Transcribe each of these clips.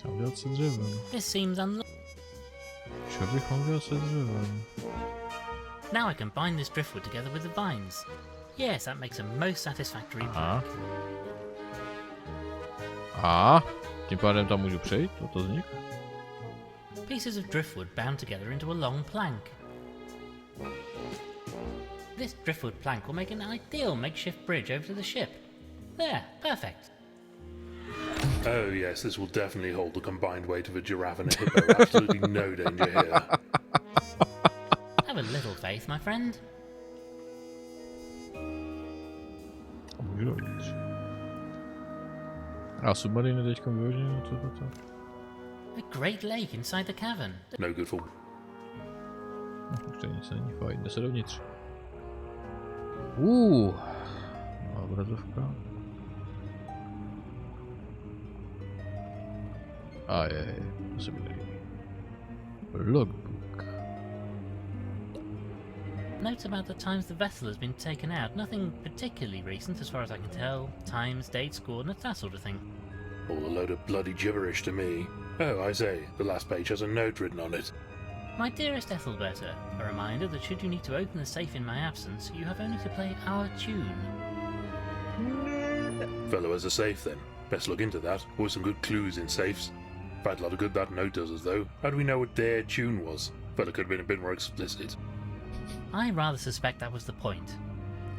Co mám dělat se dřevem? This seems Co bych mohl dělat se dřevem? Now I can bind this driftwood together with the vines. Yes, that makes a most satisfactory Aha. plank. A tím pádem tam můžu přejít, toto vznik. Pieces of driftwood bound together into a long plank. This driftwood plank will make an ideal makeshift bridge over to the ship. There, perfect. Oh yes, this will definitely hold the combined weight of a giraffe and a hippo. Absolutely no danger here. Have a little faith, my friend. Můžu dovnitř. A submariny teďka vyložené, co to? A great lake inside the cavern. No good for... Už tady nic není, fajn, jde se dovnitř. Má obrazovka. A je, to se mi líbí. Logbook. Notes about the times the vessel has been taken out. Nothing particularly recent as far as I can tell. Times, dates, coordinates, that sort of thing. All a load of bloody gibberish to me. Oh, I say, the last page has a note written on it. My dearest Ethelberta, a reminder that should you need to open the safe in my absence, you have only to play our tune. Fellow has a safe then. Best look into that. Always some good clues in safes. Quite a lot of good that note does us though. How do we know what their tune was? Fella could have been a bit more explicit. I rather suspect that was the point.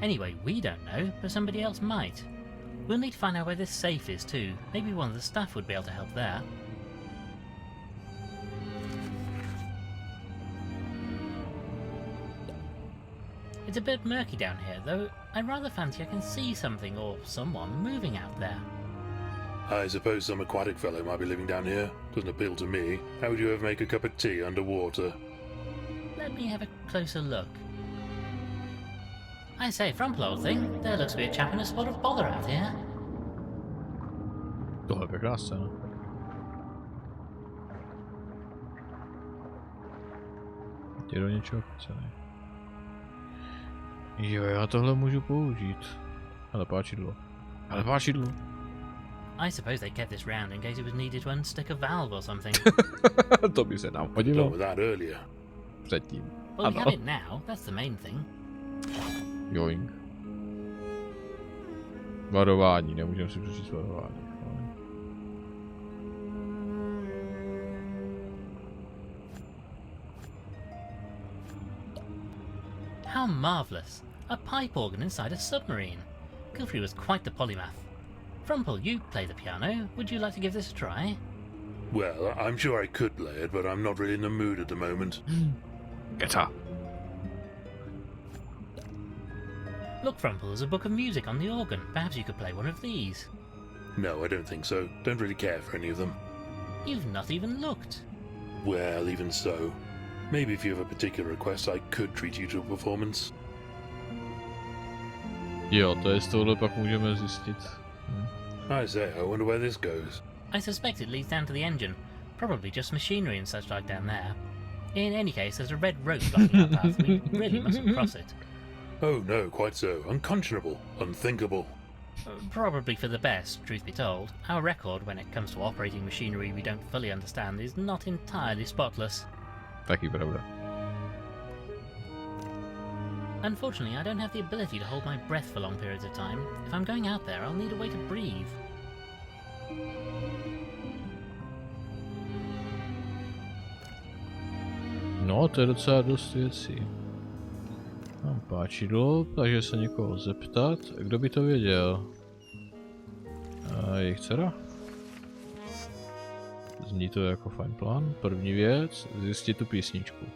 Anyway, we don't know, but somebody else might. We'll need to find out where this safe is too. Maybe one of the staff would be able to help there. It's a bit murky down here, though I rather fancy I can see something or someone moving out there. I suppose some aquatic fellow might be living down here. Doesn't appeal to me. How would you ever make a cup of tea underwater? Let me have a closer look. I say, Frumple, old thing, there looks to be a chap in a spot of bother out here. Tohle je krásné, no. Tě do něčeho chcený. Jo, já tohle můžu použít. Ale páčidlo. I suppose they kept this round in case it was needed to unstick a valve or something. To by se nám Done hodilo with that earlier. předtím. Well, we have it now, that's the main thing. Joink. Varování, nemůžeme si přečíst varování. How marvellous! A pipe organ inside a submarine. Gilfrey was quite the polymath. Frumple, you play the piano. Would you like to give this a try? Well, I'm sure I could play it, but I'm not really in the mood at the moment. Guitar. Look, Frumple, there's a book of music on the organ. Perhaps you could play one of these. No, I don't think so. Don't really care for any of them. You've not even looked. Well, even so. Maybe if you have a particular request, I could treat you to a performance. Jo, to je z tohle pak můžeme zjistit. I say, I wonder where this goes. I suspect it leads down to the engine. Probably just machinery and such like down there. In any case, there's a red rope blocking our path. We really mustn't cross it. Oh no, quite so. Unconscionable. Unthinkable. Probably for the best, truth be told. Our record when it comes to operating machinery we don't fully understand is not entirely spotless. Taky pravda. Unfortunately, I don't have the ability to hold my breath for long periods of time. If I'm going out there, I'll need a way to breathe. No, to je docela dost věcí. Mám páčidlo, takže se někoho zeptat. Kdo by to věděl? Jejich dcera? Zní to jako fajn plán. První věc, zjistit tu písničku.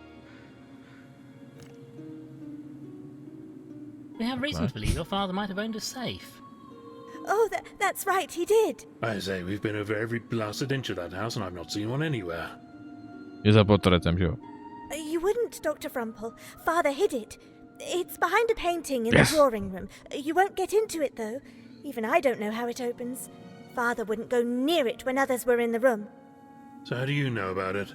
We have reason to believe your father might have owned a safe. Oh, that's right, he did. I say, we've been over every blasted inch of that house and I've not seen one anywhere. Je za portrétem, že jo? You wouldn't, Dr. Frumple. Father hid it. It's behind a painting in the drawing room. You won't get into it, though. Even I don't know how it opens. Father wouldn't go near it when others were in the room. So how do you know about it?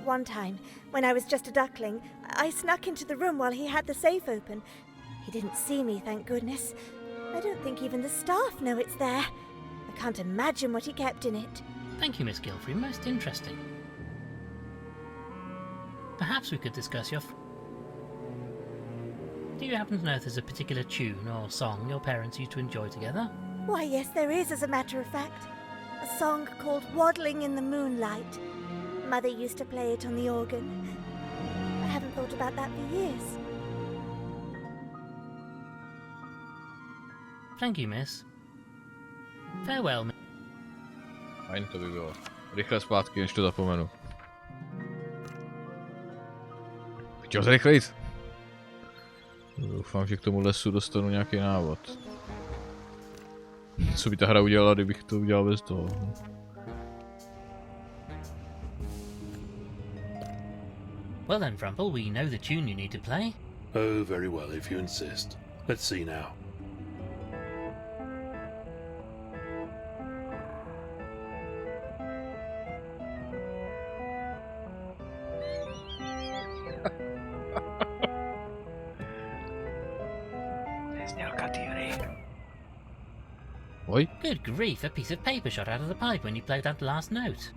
One time, when I was just a duckling, I snuck into the room while he had the safe open. He didn't see me, thank goodness. I don't think even the staff know it's there. I can't imagine what he kept in it. Thank you, Miss Gilfrey. Most interesting. Perhaps we could discuss your... Do you happen to know if there's a particular tune or song your parents used to enjoy together? Why, yes, there is, as a matter of fact. A song called Waddling in the Moonlight. Mother used to play it on the organ. I haven't thought about that for years. Thank you, miss. Farewell, miss. Fajn to by bylo. Rychle zpátky, než to zapomenu. Chtěl zrychlit. Doufám, že k tomu lesu dostanu nějaký návod. Co by ta hra udělala, kdybych to udělal bez toho? Well then, Frumple, we know the tune you need to play. Oh, very well, if you insist. Let's see now. Oj. Good grief, a piece of paper shot out of the pipe when you played that last note.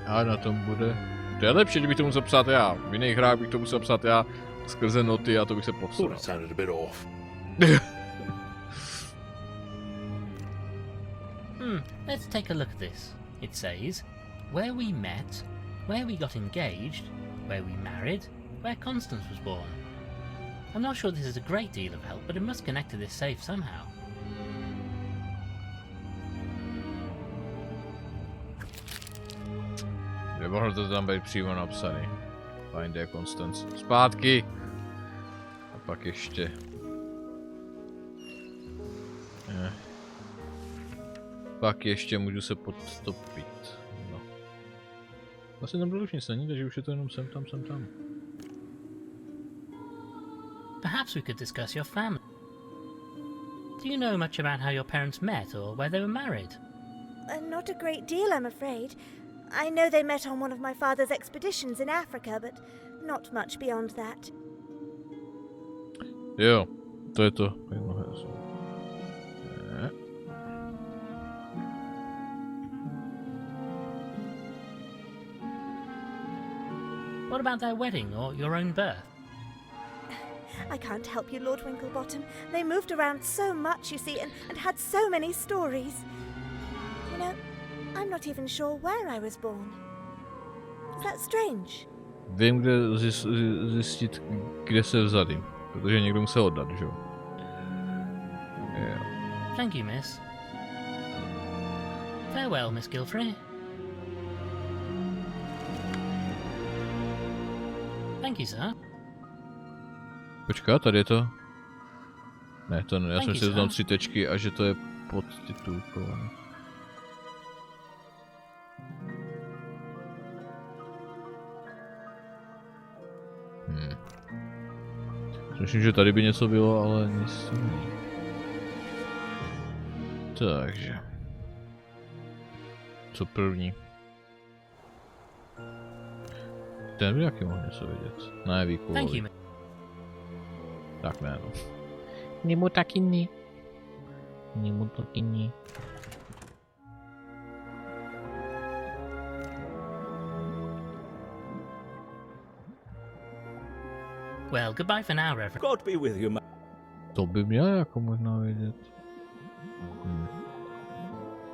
A na tom bude... To je lepší, kdybych to musel psát já. V jiných hrách bych to musel psát já skrze noty a to bych se Thought posral. it sounded a bit off. Let's take a look at this. It says, where we met, where we got engaged, where we married, where Constance was born. I'm not sure this is a great deal of help, but it must connect to this safe somehow. Nemohlo to tam být přímo napsaný. Find the Constance. Zpátky! A pak ještě... Pak ještě můžu se podtopit. No. Vlastně tam už nic není, takže už je to jenom sem tam. Perhaps we could discuss your family. Do you know much about how your parents met or where they were married? Not a great deal, I'm afraid. I know they met on one of my father's expeditions in Africa, but not much beyond that. Jo, to je to. What about their wedding or your own birth? I can't help you, Lord Winklebottom. They moved around so much, you see, and had so many stories. You know, I'm not even sure where I was born. Is that strange? Vím, kde zjistit, kde se vzali, protože někdo musel oddat, že jo? Jo. Thank you, miss. Farewell, Miss Gilfrey. Thank you, sir. Počká, tady je to. Ne, to ne, já jsem si sir. znal 3 tečky a že to je podtitulkované. Myslím, že tady by něco bylo, ale nic to není. Takže. Co první? Ten by taky mohl něco vědět. Ne, Thank you, výkulový. Tak ne, no. Nemu taky ne. Nemu taky ne. Well, goodbye for now, Reverend. God be with you, To by měl jako možná vědět.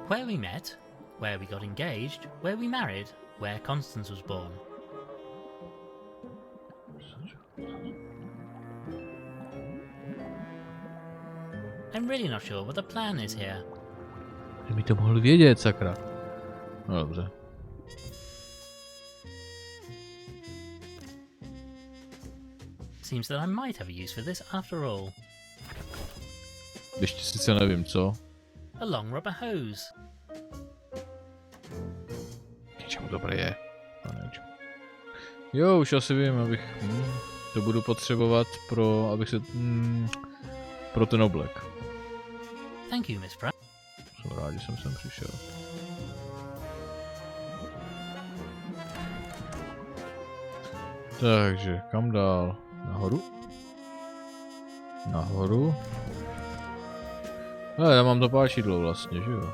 Where we met, where we got engaged, where we married, where Constance was born. I'm really not sure what the plan is here. Že by to mohl vědět, sakra. No dobře. Seems that I might have a use for this after all. Ještě sice nevím, co. A long rubber hose. Něčemu dobré je. Jo, už asi vím, abych... to budu potřebovat pro... abych se... pro ten oblek. Thank you, Miss Pratt. Jsem rád, že jsem sem přišel. Takže, kam dál? Nahoru? Nahoru? Já mám to páčidlo vlastně, že jo?